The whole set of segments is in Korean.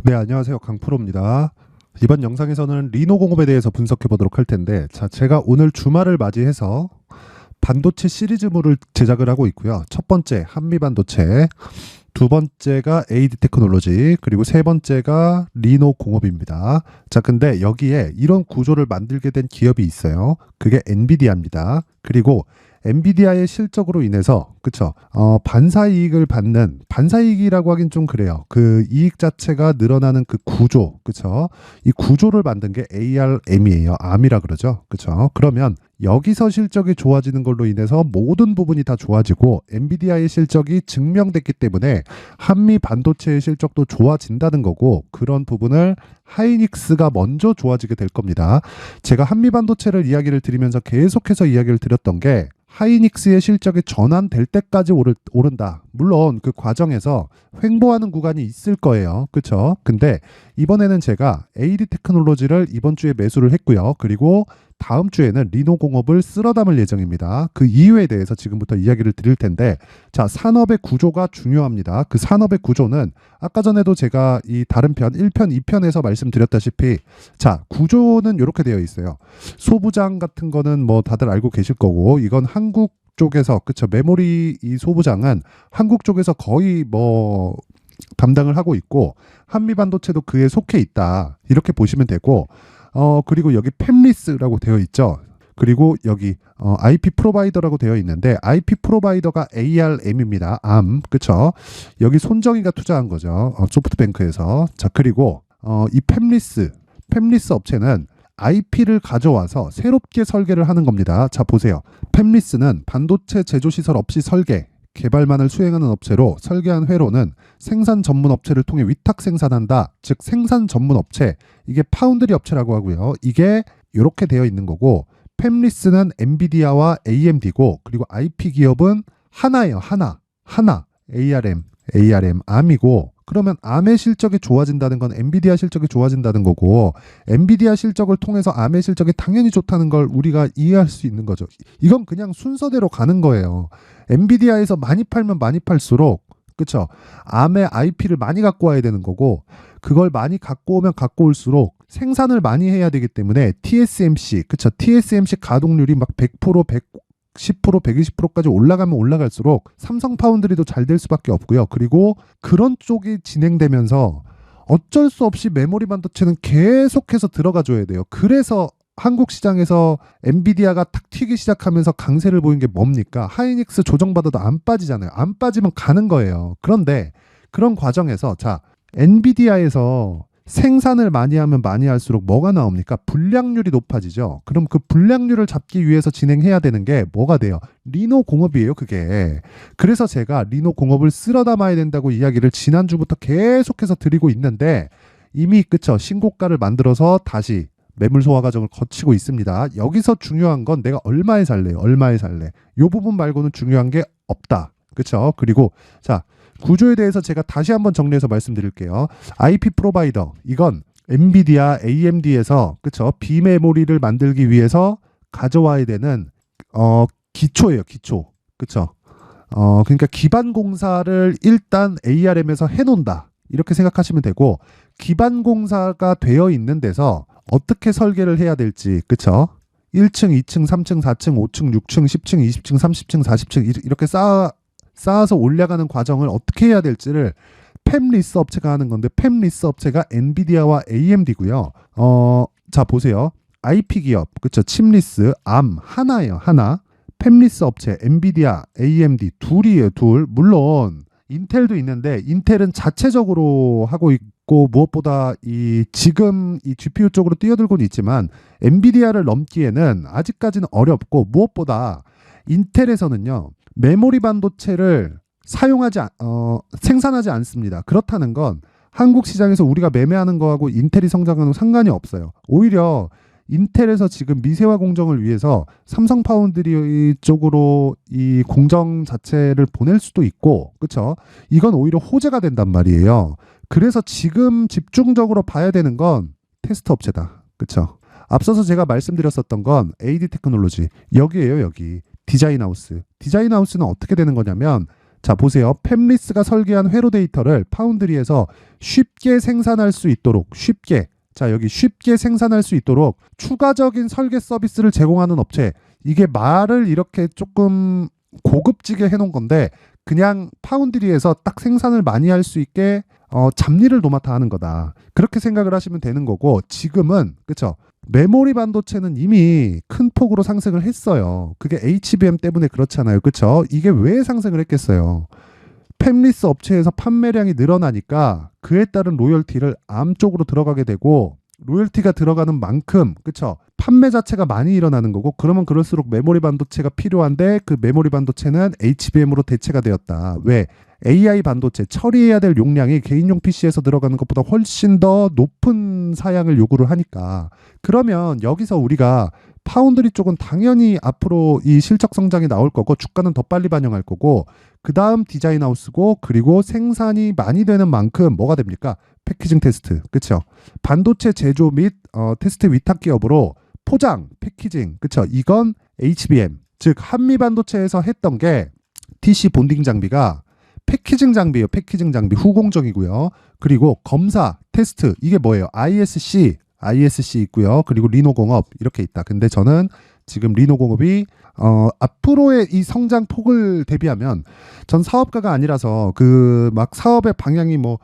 네, 안녕하세요. 강프로입니다. 이번 영상에서는 리노 공업에 대해서 분석해 보도록 할 텐데, 자, 제가 오늘 주말을 맞이해서 반도체 시리즈물을 제작을 하고 있고요. 첫 번째, 한미 반도체, 두 번째가 AD 테크놀로지, 그리고 세 번째가 리노 공업입니다. 자, 근데 여기에 이런 구조를 만들게 된 기업이 있어요. 그게 엔비디아입니다. 그리고 엔비디아의 실적으로 인해서 그쵸 반사이익을 받는 반사이익이라고 하긴 좀 그래요. 그 이익 자체가 늘어나는 그 구조 그쵸 이 구조를 만든 게 ARM이에요. 암이라 그러죠. 그쵸 그러면 여기서 실적이 좋아지는 걸로 인해서 모든 부분이 다 좋아지고 엔비디아의 실적이 증명됐기 때문에 한미 반도체의 실적도 좋아진다는 거고 그런 부분을 하이닉스가 먼저 좋아지게 될 겁니다. 제가 한미 반도체를 이야기를 드리면서 계속해서 이야기를 드렸던 게 하이닉스의 실적이 전환될 때까지 오른다. 물론 그 과정에서 횡보하는 구간이 있을 거예요. 그렇죠? 근데 이번에는 제가 AD 테크놀로지를 이번 주에 매수를 했고요. 그리고 다음 주에는 리노 공업을 쓸어 담을 예정입니다. 그 이유에 대해서 지금부터 이야기를 드릴 텐데 자, 산업의 구조가 중요합니다. 그 산업의 구조는 아까 전에도 제가 이 다른 편 1편, 2편에서 말씀드렸다시피 자, 구조는 이렇게 되어 있어요. 소부장 같은 거는 뭐 다들 알고 계실 거고 이건 한국 쪽에서 그쵸 메모리 이 소부장은 한국 쪽에서 거의 뭐 담당을 하고 있고 한미 반도체도 그에 속해 있다 이렇게 보시면 되고 그리고 여기 팹리스라고 되어 있죠. 그리고 여기 IP 프로바이더라고 되어 있는데 IP 프로바이더가 ARM입니다. 암 그쵸 여기 손정희가 투자한 거죠. 소프트뱅크에서 자 그리고 이 팹리스 업체는 IP를 가져와서 새롭게 설계를 하는 겁니다. 자, 보세요. 팹리스는 반도체 제조시설 없이 설계, 개발만을 수행하는 업체로 설계한 회로는 생산 전문 업체를 통해 위탁 생산한다. 즉, 생산 전문 업체. 이게 파운드리 업체라고 하고요. 이게 이렇게 되어 있는 거고, 팹리스는 엔비디아와 AMD고, 그리고 IP 기업은 하나예요. 하나. ARM, 암이고, 그러면 암의 실적이 좋아진다는 건 엔비디아 실적이 좋아진다는 거고 엔비디아 실적을 통해서 암의 실적이 당연히 좋다는 걸 우리가 이해할 수 있는 거죠. 이건 그냥 순서대로 가는 거예요. 엔비디아에서 많이 팔면 많이 팔수록 그쵸 암의 IP를 많이 갖고 와야 되는 거고 그걸 많이 갖고 오면 갖고 올수록 생산을 많이 해야 되기 때문에 TSMC 그쵸 TSMC 가동률이 막 100%, 10%, 120%까지 올라가면 올라갈수록 삼성 파운드리도 잘 될 수밖에 없고요. 그리고 그런 쪽이 진행되면서 어쩔 수 없이 메모리 반도체는 계속해서 들어가 줘야 돼요. 그래서 한국 시장에서 엔비디아가 탁 튀기 시작하면서 강세를 보인 게 뭡니까? 하이닉스 조정받아도 안 빠지잖아요. 안 빠지면 가는 거예요. 그런데 그런 과정에서 자, 엔비디아에서 생산을 많이 하면 많이 할수록 뭐가 나옵니까? 불량률이 높아지죠. 그럼 그 불량률을 잡기 위해서 진행해야 되는 게 뭐가 돼요? 리노 공업이에요, 그게. 그래서 제가 리노 공업을 쓸어 담아야 된다고 이야기를 지난주부터 계속해서 드리고 있는데 이미 그쵸 신고가를 만들어서 다시 매물 소화 과정을 거치고 있습니다. 여기서 중요한 건 내가 얼마에 살래요? 얼마에 살래? 이 부분 말고는 중요한 게 없다. 그쵸? 그리고 자 구조에 대해서 제가 다시 한번 정리해서 말씀드릴게요. IP 프로바이더 이건 엔비디아, AMD에서 그쵸 비메모리를 만들기 위해서 가져와야 되는 기초예요, 기초. 그쵸? 그러니까 기반 공사를 일단 ARM에서 해놓는다. 이렇게 생각하시면 되고 기반 공사가 되어 있는 데서 어떻게 설계를 해야 될지 그쵸? 1층, 2층, 3층, 4층, 5층, 6층, 10층, 20층, 30층, 40층 이렇게 쌓아서 올라가는 과정을 어떻게 해야 될지를 팹리스 업체가 하는 건데 팹리스 업체가 엔비디아와 AMD고요. 자 보세요. IP 기업 그쵸 칩리스 암 하나예요. 하나. 팹리스 업체 엔비디아 AMD 둘이에요. 둘. 물론 인텔도 있는데 인텔은 자체적으로 하고 있고 무엇보다 지금 이 GPU 쪽으로 뛰어들고는 있지만 엔비디아를 넘기에는 아직까지는 어렵고 무엇보다 인텔에서는요. 메모리 반도체를 생산하지 않습니다. 그렇다는 건 한국 시장에서 우리가 매매하는 거하고 인텔이 성장하는 상관이 없어요. 오히려 인텔에서 지금 미세화 공정을 위해서 삼성 파운드리 쪽으로 이 공정 자체를 보낼 수도 있고, 그렇죠? 이건 오히려 호재가 된단 말이에요. 그래서 지금 집중적으로 봐야 되는 건 테스트 업체다. 그렇죠? 앞서서 제가 말씀드렸었던 건 AD 테크놀로지 여기에요, 여기. 디자인하우스. 디자인하우스는 어떻게 되는 거냐면 자, 보세요. 팹리스가 설계한 회로 데이터를 파운드리에서 쉽게 생산할 수 있도록 자, 여기 쉽게 생산할 수 있도록 추가적인 설계 서비스를 제공하는 업체. 이게 말을 이렇게 조금 고급지게 해놓은 건데 그냥 파운드리에서 딱 생산을 많이 할 수 있게 잡일을 도맡아 하는 거다. 그렇게 생각을 하시면 되는 거고, 지금은 그쵸? 메모리 반도체는 이미 큰 폭으로 상승을 했어요. 그게 HBM 때문에 그렇잖아요. 그쵸? 이게 왜 상승을 했겠어요? 팹리스 업체에서 판매량이 늘어나니까 그에 따른 로열티를 암 쪽으로 들어가게 되고, 로열티가 들어가는 만큼 그쵸? 판매 자체가 많이 일어나는 거고, 그러면 그럴수록 메모리 반도체가 필요한데 그 메모리 반도체는 HBM으로 대체가 되었다. 왜? AI 반도체 처리해야 될 용량이 개인용 PC에서 들어가는 것보다 훨씬 더 높은 사양을 요구를 하니까. 그러면 여기서 우리가 파운드리 쪽은 당연히 앞으로 이 실적 성장이 나올 거고 주가는 더 빨리 반영할 거고, 그 다음 디자인 하우스고, 그리고 생산이 많이 되는 만큼 뭐가 됩니까? 패키징 테스트. 그쵸? 반도체 제조 및 테스트 위탁 기업으로 포장, 패키징. 그쵸? 이건 HBM. 즉 한미 반도체에서 했던 게 TC 본딩 장비가 패키징 장비예요. 패키징 장비 후공정이고요. 그리고 검사, 테스트 이게 뭐예요? ISC 있고요. 그리고 리노공업 이렇게 있다. 근데 저는 지금 리노공업이 앞으로의 이 성장 폭을 대비하면, 전 사업가가 아니라서 그 막 사업의 방향이 뭐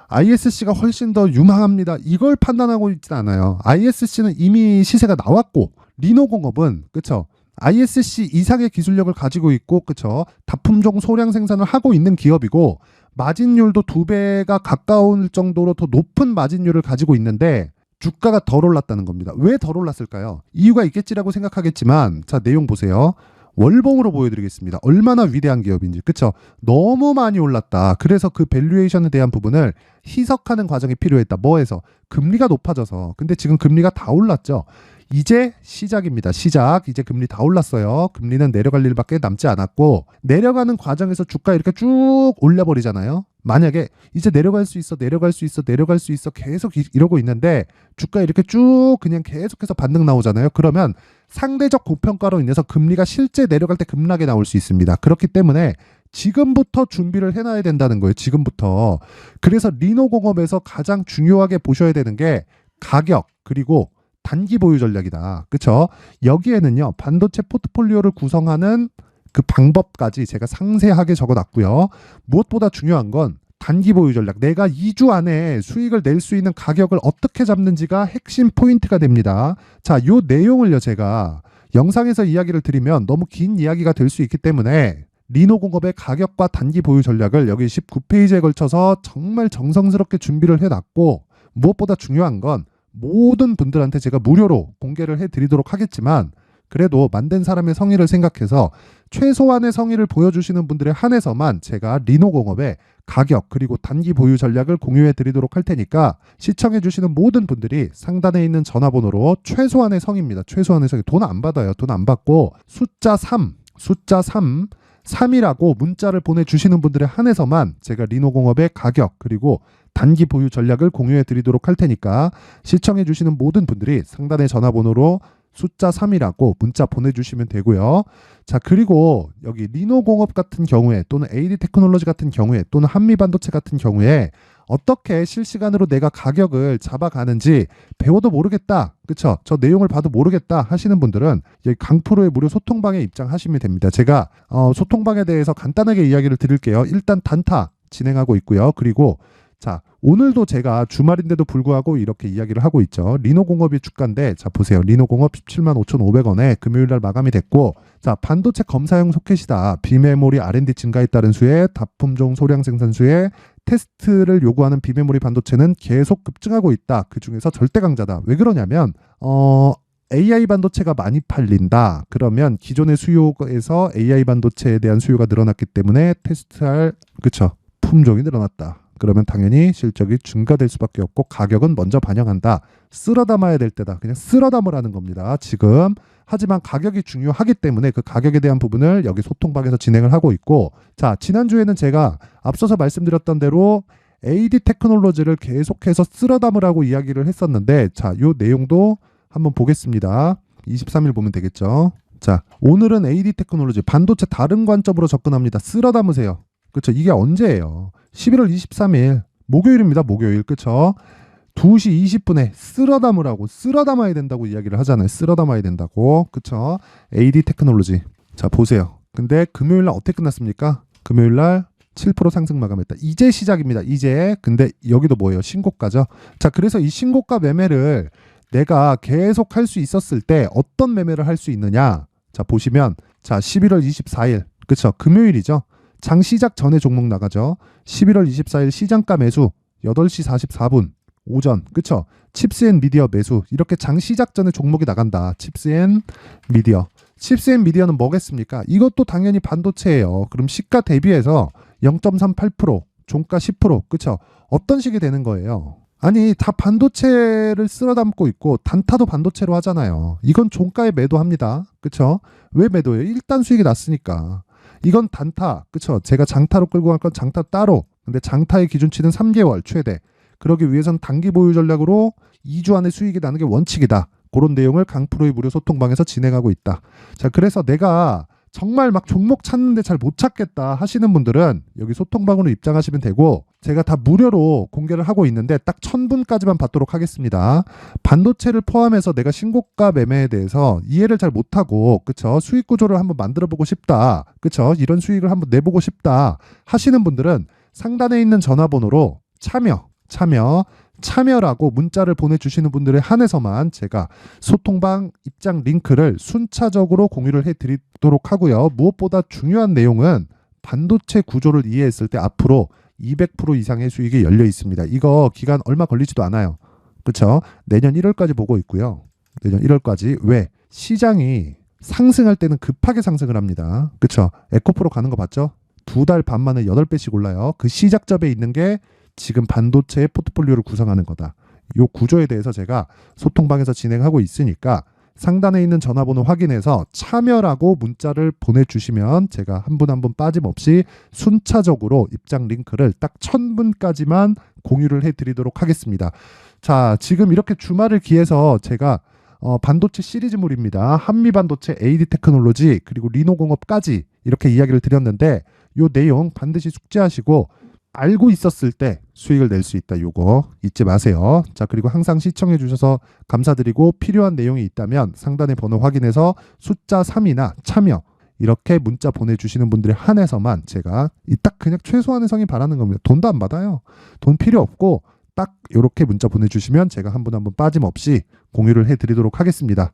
ISC가 훨씬 더 유망합니다 이걸 판단하고 있진 않아요. ISC는 이미 시세가 나왔고, 리노공업은 그쵸? ISC 이상의 기술력을 가지고 있고, 그쵸? 다품종 소량 생산을 하고 있는 기업이고, 마진율도 2배가 가까울 정도로 더 높은 마진율을 가지고 있는데 주가가 덜 올랐다는 겁니다. 왜 덜 올랐을까요? 이유가 있겠지라고 생각하겠지만, 자, 내용 보세요. 월봉으로 보여드리겠습니다. 얼마나 위대한 기업인지. 그쵸? 너무 많이 올랐다. 그래서 그 밸류에이션에 대한 부분을 희석하는 과정이 필요했다. 뭐해서? 금리가 높아져서. 근데 지금 금리가 다 올랐죠. 이제 시작입니다. 시작. 이제 금리 다 올랐어요. 금리는 내려갈 일밖에 남지 않았고, 내려가는 과정에서 주가 이렇게 쭉 올려버리잖아요. 만약에 이제 내려갈 수 있어 계속 이러고 있는데 주가 이렇게 쭉 그냥 계속해서 반등 나오잖아요. 그러면 상대적 고평가로 인해서 금리가 실제 내려갈 때 급락에 나올 수 있습니다. 그렇기 때문에 지금부터 준비를 해놔야 된다는 거예요. 지금부터. 그래서 리노공업에서 가장 중요하게 보셔야 되는 게 가격, 그리고 단기 보유 전략이다. 그쵸? 여기에는요, 반도체 포트폴리오를 구성하는 그 방법까지 제가 상세하게 적어놨고요. 무엇보다 중요한 건 단기 보유 전략. 내가 2주 안에 수익을 낼 수 있는 가격을 어떻게 잡는지가 핵심 포인트가 됩니다. 자, 요 내용을요, 제가 영상에서 이야기를 드리면 너무 긴 이야기가 될 수 있기 때문에 리노공업의 가격과 단기 보유 전략을 여기 19페이지에 걸쳐서 정말 정성스럽게 준비를 해놨고, 무엇보다 중요한 건 모든 분들한테 제가 무료로 공개를 해드리도록 하겠지만, 그래도 만든 사람의 성의를 생각해서 최소한의 성의를 보여주시는 분들에 한해서만 제가 리노공업의 가격 그리고 단기 보유 전략을 공유해 드리도록 할 테니까, 시청해 주시는 모든 분들이 상단에 있는 전화번호로 최소한의 성의입니다. 최소한의 성의. 돈 안 받아요. 돈 안 받고 숫자 3이라고 문자를 보내주시는 분들에 한해서만 제가 리노공업의 가격 그리고 단기 보유 전략을 공유해 드리도록 할 테니까, 시청해 주시는 모든 분들이 상단의 전화번호로 숫자 3이라고 문자 보내주시면 되고요. 자, 그리고 여기 리노공업 같은 경우에, 또는 AD 테크놀로지 같은 경우에, 또는 한미반도체 같은 경우에 어떻게 실시간으로 내가 가격을 잡아가는지 배워도 모르겠다, 그쵸? 저 내용을 봐도 모르겠다 하시는 분들은 여기 강프로의 무료 소통방에 입장하시면 됩니다. 제가 소통방에 대해서 간단하게 이야기를 드릴게요. 일단 단타 진행하고 있고요. 그리고 자, 오늘도 제가 주말인데도 불구하고 이렇게 이야기를 하고 있죠. 리노공업이 주가인데, 자 보세요. 리노공업 17만 5,500원에 금요일날 마감이 됐고, 자, 반도체 검사용 소켓이다. 비메모리 R&D 증가에 따른 수에 다품종 소량 생산 수에 테스트를 요구하는 비메모리 반도체는 계속 급증하고 있다. 그 중에서 절대 강자다. 왜 그러냐면 AI 반도체가 많이 팔린다. 그러면 기존의 수요에서 AI 반도체에 대한 수요가 늘어났기 때문에 테스트할, 그쵸, 품종이 늘어났다. 그러면 당연히 실적이 증가될 수밖에 없고 가격은 먼저 반영한다. 쓸어 담아야 될 때다. 그냥 쓸어 담으라는 겁니다. 지금. 하지만 가격이 중요하기 때문에 그 가격에 대한 부분을 여기 소통방에서 진행을 하고 있고, 자, 지난주에는 제가 앞서서 말씀드렸던 대로 AD 테크놀로지를 계속해서 쓸어 담으라고 이야기를 했었는데, 자, 요 내용도 한번 보겠습니다. 23일 보면 되겠죠. 자, 오늘은 AD 테크놀로지 반도체 다른 관점으로 접근합니다. 쓸어 담으세요. 그쵸? 이게 언제예요? 11월 23일 목요일입니다. 목요일. 그쵸? 2시 20분에 쓸어 담으라고, 쓸어 담아야 된다고 이야기를 하잖아요. 쓸어 담아야 된다고. 그쵸? AD 테크놀로지. 자, 보세요. 근데 금요일 날 어떻게 끝났습니까? 금요일 날 7% 상승 마감했다. 이제 시작입니다. 이제. 근데 여기도 뭐예요? 신고가죠. 자, 그래서 이 신고가 매매를 내가 계속 할 수 있었을 때 어떤 매매를 할 수 있느냐? 자, 보시면 자, 11월 24일. 그쵸? 금요일이죠. 장 시작 전에 종목 나가죠. 11월 24일 시장가 매수 8시 44분 오전. 그쵸? 칩스앤미디어 매수. 이렇게 장 시작 전에 종목이 나간다. 칩스앤미디어. 칩스앤미디어는 뭐겠습니까? 이것도 당연히 반도체예요. 그럼 시가 대비해서 0.38%, 종가 10%. 그쵸? 어떤 식이 되는 거예요? 아니, 다 반도체를 쓸어 담고 있고 단타도 반도체로 하잖아요. 이건 종가에 매도합니다. 그쵸? 왜 매도해요? 일단 수익이 났으니까. 이건 단타. 그쵸? 제가 장타로 끌고 갈 건 장타 따로. 근데 장타의 기준치는 3개월 최대. 그러기 위해선 단기 보유 전략으로 2주 안에 수익이 나는 게 원칙이다. 그런 내용을 강프로의 무료 소통방에서 진행하고 있다. 자, 그래서 내가 정말 막 종목 찾는데 잘 못 찾겠다 하시는 분들은 여기 소통방으로 입장하시면 되고, 제가 다 무료로 공개를 하고 있는데 딱 1000분까지만 받도록 하겠습니다. 반도체를 포함해서 내가 신고가 매매에 대해서 이해를 잘 못하고, 그쵸? 수익 구조를 한번 만들어 보고 싶다. 그쵸? 이런 수익을 한번 내보고 싶다 하시는 분들은 상단에 있는 전화번호로 참여라고 문자를 보내주시는 분들에 한해서만 제가 소통방 입장 링크를 순차적으로 공유를 해드리도록 하고요. 무엇보다 중요한 내용은 반도체 구조를 이해했을 때 앞으로 200% 이상의 수익이 열려 있습니다. 이거 기간 얼마 걸리지도 않아요. 그렇죠? 내년 1월까지 보고 있고요. 내년 1월까지. 왜? 시장이 상승할 때는 급하게 상승을 합니다. 그렇죠? 에코프로 가는 거 봤죠? 2달 반 만에 8배씩 올라요. 그 시작점에 있는 게 지금 반도체의 포트폴리오를 구성하는 거다. 이 구조에 대해서 제가 소통방에서 진행하고 있으니까 상단에 있는 전화번호 확인해서 참여라고 문자를 보내주시면 제가 한 분 한 분 빠짐없이 순차적으로 입장 링크를 딱 1000분까지만 공유를 해드리도록 하겠습니다. 자, 지금 이렇게 주말을 기해서 제가 반도체 시리즈물입니다. 한미반도체, AD 테크놀로지, 그리고 리노공업까지 이렇게 이야기를 드렸는데 이 내용 반드시 숙지하시고 알고 있었을 때 수익을 낼 수 있다. 요거 잊지 마세요. 자, 그리고 항상 시청해 주셔서 감사드리고 필요한 내용이 있다면 상단의 번호 확인해서 숫자 3이나 참여 이렇게 문자 보내주시는 분들에 한해서만 제가 딱 그냥 최소한의 성의 바라는 겁니다. 돈도 안 받아요. 돈 필요 없고 딱 이렇게 문자 보내주시면 제가 한 분 한 분 빠짐없이 공유를 해드리도록 하겠습니다.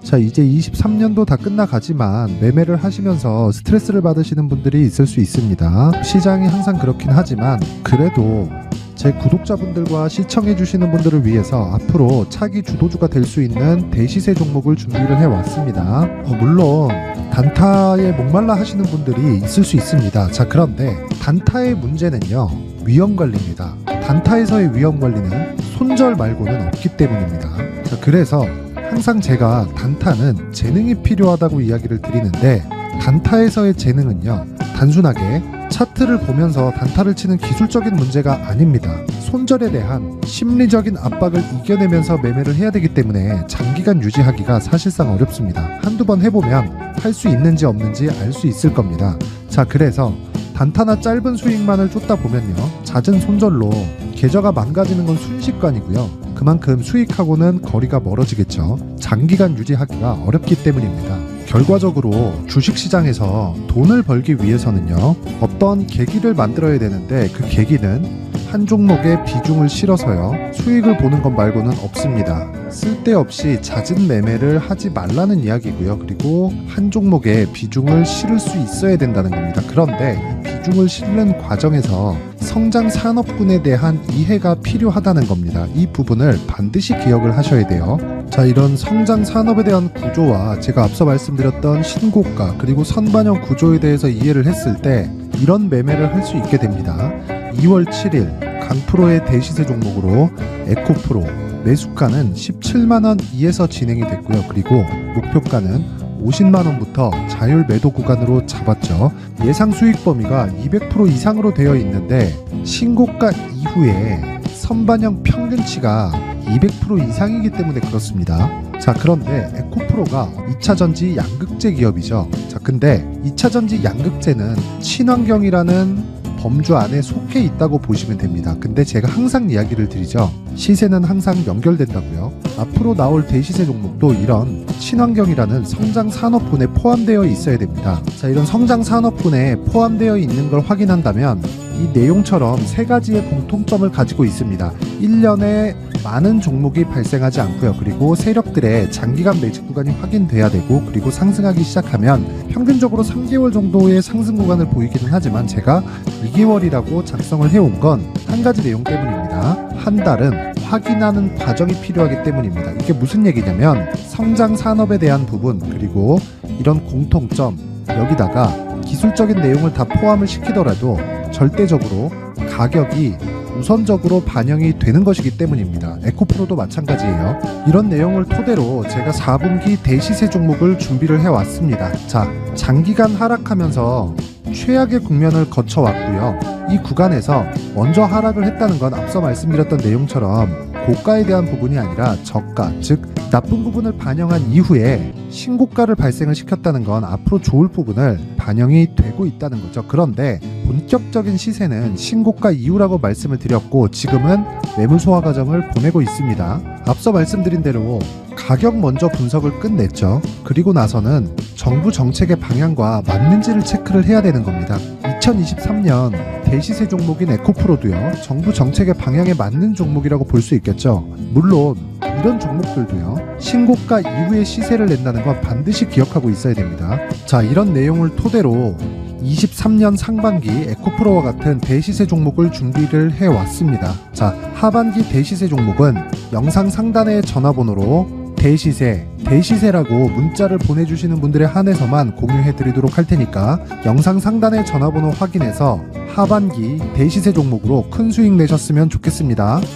자, 이제 23년도 다 끝나가지만 매매를 하시면서 스트레스를 받으시는 분들이 있을 수 있습니다. 시장이 항상 그렇긴 하지만 그래도 제 구독자분들과 시청해주시는 분들을 위해서 앞으로 차기 주도주가 될 수 있는 대시세 종목을 준비를 해왔습니다. 물론 단타에 목말라 하시는 분들이 있을 수 있습니다. 자, 그런데 단타의 문제는요, 위험관리입니다. 단타에서의 위험관리는 손절 말고는 없기 때문입니다. 자, 그래서 항상 제가 단타는 재능이 필요하다고 이야기를 드리는데, 단타에서의 재능은요, 단순하게 차트를 보면서 단타를 치는 기술적인 문제가 아닙니다. 손절에 대한 심리적인 압박을 이겨내면서 매매를 해야 되기 때문에 장기간 유지하기가 사실상 어렵습니다. 한두 번 해보면 할 수 있는지 없는지 알 수 있을 겁니다. 자, 그래서 단타나 짧은 수익만을 쫓다 보면요, 잦은 손절로 계좌가 망가지는 건 순식간이고요. 그만큼 수익하고는 거리가 멀어지겠죠. 장기간 유지하기가 어렵기 때문입니다. 결과적으로 주식시장에서 돈을 벌기 위해서는요, 어떤 계기를 만들어야 되는데 그 계기는 한 종목에 비중을 실어서요, 수익을 보는 것 말고는 없습니다. 쓸데없이 잦은 매매를 하지 말라는 이야기고요. 그리고 한 종목에 비중을 실을 수 있어야 된다는 겁니다. 그런데 이 비중을 실는 과정에서 성장 산업군에 대한 이해가 필요하다는 겁니다. 이 부분을 반드시 기억을 하셔야 돼요. 자, 이런 성장 산업에 대한 구조와 제가 앞서 말씀드렸던 신고가 그리고 선반영 구조에 대해서 이해를 했을 때 이런 매매를 할 수 있게 됩니다. 2월 7일 강프로의 대시세 종목으로 에코프로 매수가는 17만원 이에서 진행이 됐고요. 그리고 목표가는 50만원부터 자율 매도 구간으로 잡았죠. 예상 수익 범위가 200% 이상으로 되어 있는데 신고가 이후에 선반영 평균치가 200% 이상이기 때문에 그렇습니다. 자, 그런데 에코프로가 2차전지 양극재 기업이죠. 자, 근데 2차전지 양극재는 친환경이라는 범주 안에 속해 있다고 보시면 됩니다. 근데 제가 항상 이야기를 드리죠. 시세는 항상 연결된다고요. 앞으로 나올 대시세 종목도 이런 친환경이라는 성장 산업군에 포함되어 있어야 됩니다. 자, 이런 성장 산업군에 포함되어 있는 걸 확인한다면 이 내용처럼 세 가지의 공통점을 가지고 있습니다. 1년에 많은 종목이 발생하지 않고요. 그리고 세력들의 장기간 매집 구간이 확인돼야 되고, 그리고 상승하기 시작하면 평균적으로 3개월 정도의 상승 구간을 보이기는 하지만 제가 2개월이라고 작성을 해온 건 한 가지 내용 때문입니다. 한 달은 확인하는 과정이 필요하기 때문입니다. 이게 무슨 얘기냐면 성장 산업에 대한 부분, 그리고 이런 공통점, 여기다가 기술적인 내용을 다 포함을 시키더라도 절대적으로 가격이 우선적으로 반영이 되는 것이기 때문입니다. 에코프로도 마찬가지예요. 이런 내용을 토대로 제가 4분기 대시세 종목을 준비를 해왔습니다. 자, 장기간 하락하면서 최악의 국면을 거쳐왔고요. 이 구간에서 먼저 하락을 했다는 건 앞서 말씀드렸던 내용처럼 고가에 대한 부분이 아니라 저가, 즉 나쁜 부분을 반영한 이후에 신고가를 발생을 시켰다는 건 앞으로 좋을 부분을 반영이 되고 있다는 거죠. 그런데 본격적인 시세는 신고가 이후라고 말씀을 드렸고, 지금은 매물 소화 과정을 보내고 있습니다. 앞서 말씀드린 대로 가격 먼저 분석을 끝냈죠. 그리고 나서는 정부 정책의 방향과 맞는지를 체크를 해야 되는 겁니다. 2023년 대시세 종목인 에코프로도요, 정부 정책의 방향에 맞는 종목이라고 볼 수 있겠죠. 물론 이런 종목들도요, 신고가 이후에 시세를 낸다는 건 반드시 기억하고 있어야 됩니다. 자, 이런 내용을 토대로 23년 상반기 에코프로와 같은 대시세 종목을 준비를 해왔습니다. 자, 하반기 대시세 종목은 영상 상단의 전화번호로 대시세라고 문자를 보내주시는 분들에 한해서만 공유해드리도록 할 테니까 영상 상단의 전화번호 확인해서 하반기 대시세 종목으로 큰 수익 내셨으면 좋겠습니다.